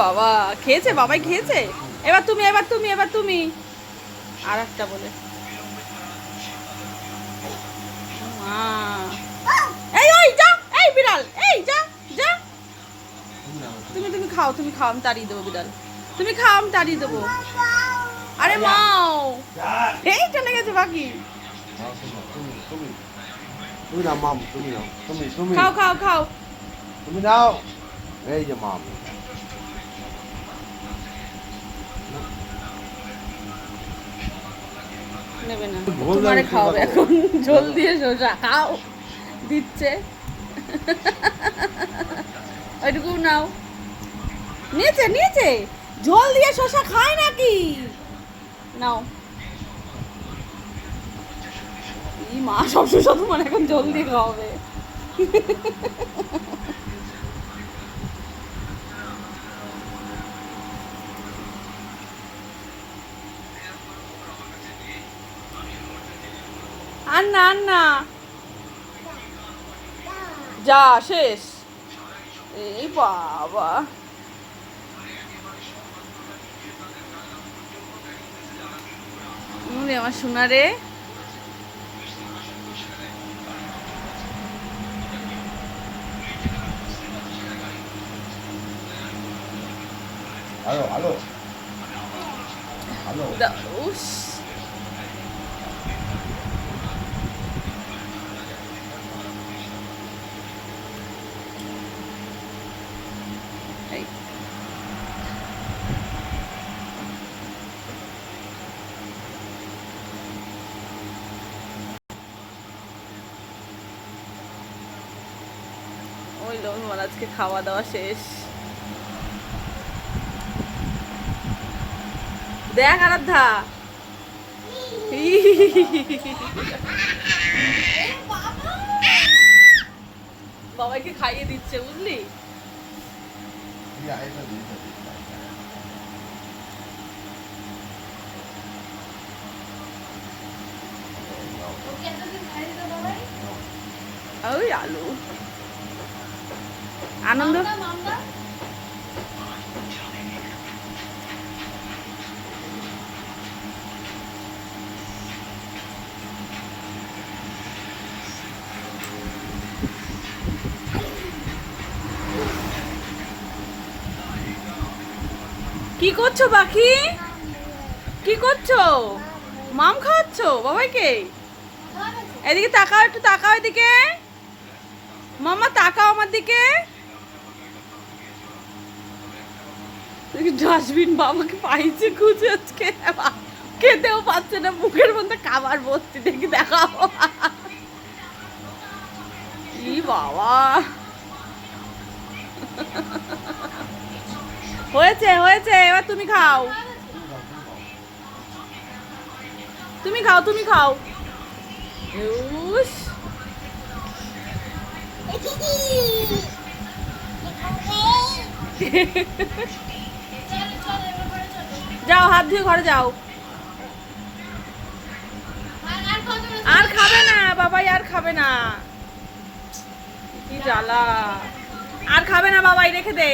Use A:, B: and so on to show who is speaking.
A: বাবা খেয়েছে, বাবাই খেয়েছে। এবার তুমি এবার তুমি এবার তুমি আর একটা বলে এই ওই যা, এই বিড়াল এই যা যা। তুমি তুমি খাও, তুমি খাও, আমি তাড়িয়ে দেবো বিড়াল। তুমি খাও, আমি তাড়িয়ে দেবো। আরে মাও এই চলে গেছে বাকি।
B: তুমি নাও মাম, তুমি নাও, তুমি তুমি
A: খাও খাও খাও।
B: তুমি নাও, এই যে মাম।
A: নেবে না, তোমারে খাওয়াবে এখন ঝোল দিয়ে শসা খাও দিচ্ছে। ওইটুকু নাও। নিয়েছে নিয়েছে, ঝোল দিয়ে শসা খায় নাকি? নাও। এই মা সব শসা তোমার এখন ঝোল দিয়ে খাওয়াবে। আর না আর না, যা শেষ। এই বাবা আমার সোনা রে।
B: Hello hello hello.
A: উস এই ওই লোন আজকে খাওয়া দাওয়া শেষ। দেখ আরাধ্যা বাবাইকে খাইয়ে দিচ্ছে বুঝলি। ওই আলু আনন্দ। কি করছো বাকি? কি করছো? মাম খাওয়াচ্ছ বাবাইকে? এদিকে তাকাও, একটু তাকাও এদিকে। মামা তাকাও আমার দিকে। ডাস্টবিন বাবাকে পাইছে খুঁজে আজকে, খেতেও পাচ্ছে না, মুখের মধ্যে খাবার ভর্তি। দেখি দেখাও। ই বাবা হয়েছে হয়েছে, এবার তুমি খাও, তুমি খাও, তুমি খাও। যাও হাত ধুয়ে ঘরে যাও। আর খাবে না বাবাই, আর খাবে না। কি জ্বালা, আর খাবে না বাবাই, রেখে দে।